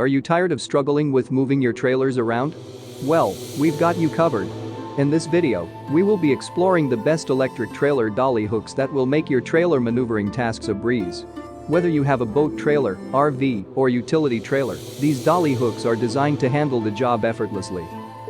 Are you tired of struggling with moving your trailers around? Well, we've got you covered. In this video, we will be exploring the best electric trailer dolly hooks that will make your trailer maneuvering tasks a breeze. Whether you have a boat trailer, RV, or utility trailer, these dolly hooks are designed to handle the job effortlessly.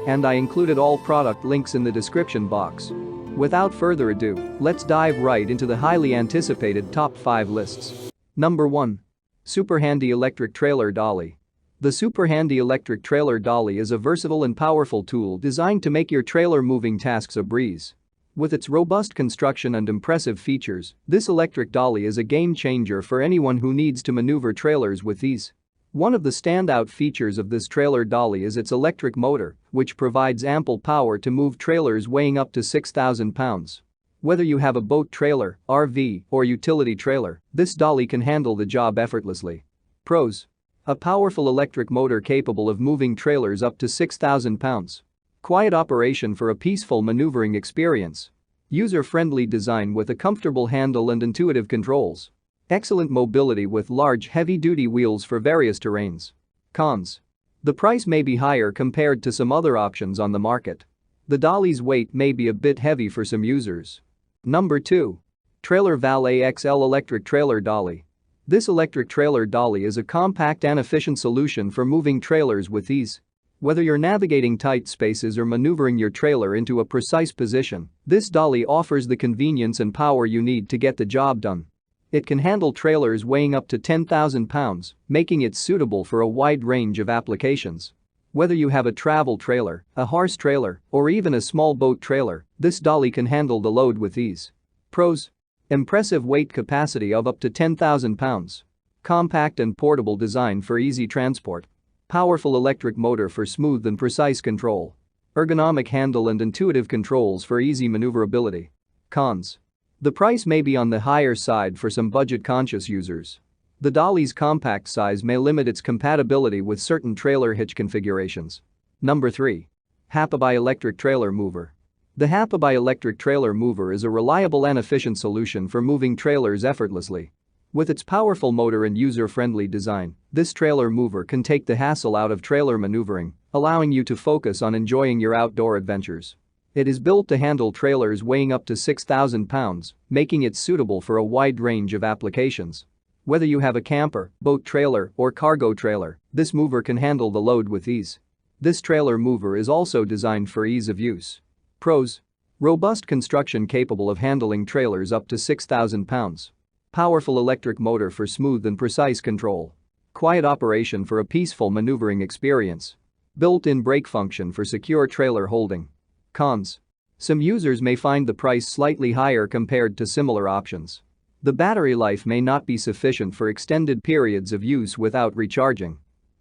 And I included all product links in the description box. Without further ado, let's dive right into the highly anticipated top 5 lists. Number 1. Super Handy Electric Trailer Dolly. The Super Handy Electric Trailer Dolly is a versatile and powerful tool designed to make your trailer moving tasks a breeze. With its robust construction and impressive features, this electric dolly is a game changer for anyone who needs to maneuver trailers with ease. One of the standout features of this trailer dolly is its electric motor, which provides ample power to move trailers weighing up to 6,000 pounds. Whether you have a boat trailer, RV, or utility trailer, this dolly can handle the job effortlessly. Pros: a powerful electric motor capable of moving trailers up to 6,000 pounds. Quiet operation for a peaceful maneuvering experience. User-friendly design with a comfortable handle and intuitive controls. Excellent mobility with large heavy-duty wheels for various terrains. Cons: the price may be higher compared to some other options on the market. The dolly's weight may be a bit heavy for some users. Number 2. Trailer Valet XL Electric Trailer Dolly. This electric trailer dolly is a compact and efficient solution for moving trailers with ease. Whether you're navigating tight spaces or maneuvering your trailer into a precise position, this dolly offers the convenience and power you need to get the job done. It can handle trailers weighing up to 10,000 pounds, making it suitable for a wide range of applications. Whether you have a travel trailer, a horse trailer, or even a small boat trailer, this dolly can handle the load with ease. Pros: impressive weight capacity of up to 10,000 pounds. Compact and portable design for easy transport. Powerful electric motor for smooth and precise control. Ergonomic handle and intuitive controls for easy maneuverability. Cons: the price may be on the higher side for some budget-conscious users. The dolly's compact size may limit its compatibility with certain trailer hitch configurations. Number 3. Hapaby Electric Trailer Mover. The Hapaby Electric Trailer Mover is a reliable and efficient solution for moving trailers effortlessly. With its powerful motor and user-friendly design, this trailer mover can take the hassle out of trailer maneuvering, allowing you to focus on enjoying your outdoor adventures. It is built to handle trailers weighing up to 6,000 pounds, making it suitable for a wide range of applications. Whether you have a camper, boat trailer, or cargo trailer, this mover can handle the load with ease. This trailer mover is also designed for ease of use. Pros: robust construction capable of handling trailers up to 6,000 pounds. Powerful electric motor for smooth and precise control. Quiet operation for a peaceful maneuvering experience. Built-in brake function for secure trailer holding. Cons: some users may find the price slightly higher compared to similar options. The battery life may not be sufficient for extended periods of use without recharging.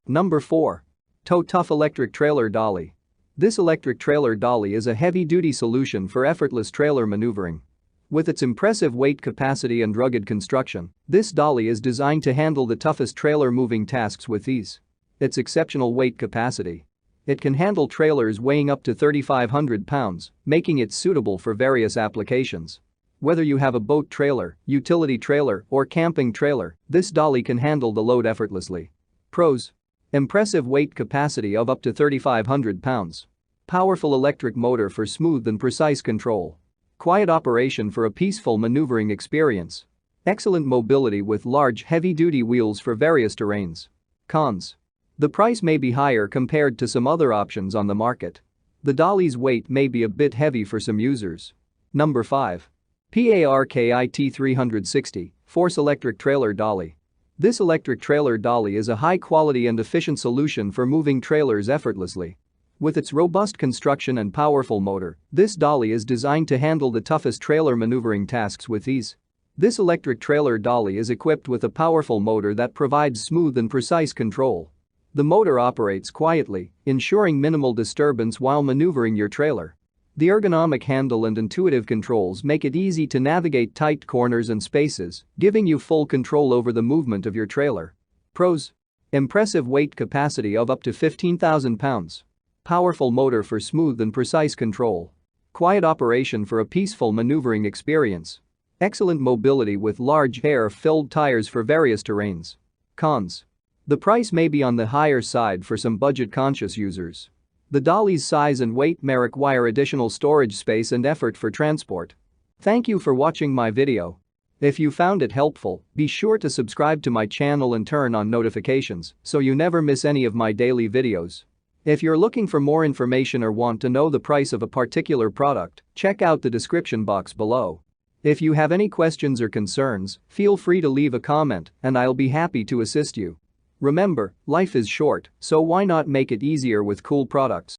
Number 4. Tow Tough Electric Trailer Dolly. This electric trailer dolly is a heavy-duty solution for effortless trailer maneuvering. With its impressive weight capacity and rugged construction, this dolly is designed to handle the toughest trailer moving tasks with ease. Its exceptional weight capacity. It can handle trailers weighing up to 3,500 pounds, making it suitable for various applications. Whether you have a boat trailer, utility trailer, or camping trailer, this dolly can handle the load effortlessly. Pros: impressive weight capacity of up to 3,500 pounds. Powerful electric motor for smooth and precise control. Quiet operation for a peaceful maneuvering experience. Excellent mobility with large heavy-duty wheels for various terrains. Cons: the price may be higher compared to some other options on the market. The dolly's weight may be a bit heavy for some users. Number 5. PARKIT 360 Force Electric Trailer Dolly. This electric trailer dolly is a high-quality and efficient solution for moving trailers effortlessly. With its robust construction and powerful motor, this dolly is designed to handle the toughest trailer maneuvering tasks with ease. This electric trailer dolly is equipped with a powerful motor that provides smooth and precise control. The motor operates quietly, ensuring minimal disturbance while maneuvering your trailer. The ergonomic handle and intuitive controls make it easy to navigate tight corners and spaces, giving you full control over the movement of your trailer. Pros: impressive weight capacity of up to 15,000 pounds. Powerful motor for smooth and precise control. Quiet operation for a peaceful maneuvering experience. Excellent mobility with large air-filled tires for various terrains. Cons: The price may be on the higher side for some budget-conscious users. The dolly's size and weight may require additional storage space and effort for transport. Thank you for watching my video. If you found it helpful, be sure to subscribe to my channel and turn on notifications so you never miss any of my daily videos. If you're looking for more information or want to know the price of a particular product, check out the description box below. If you have any questions or concerns, feel free to leave a comment and I'll be happy to assist you. Remember, life is short, so why not make it easier with cool products?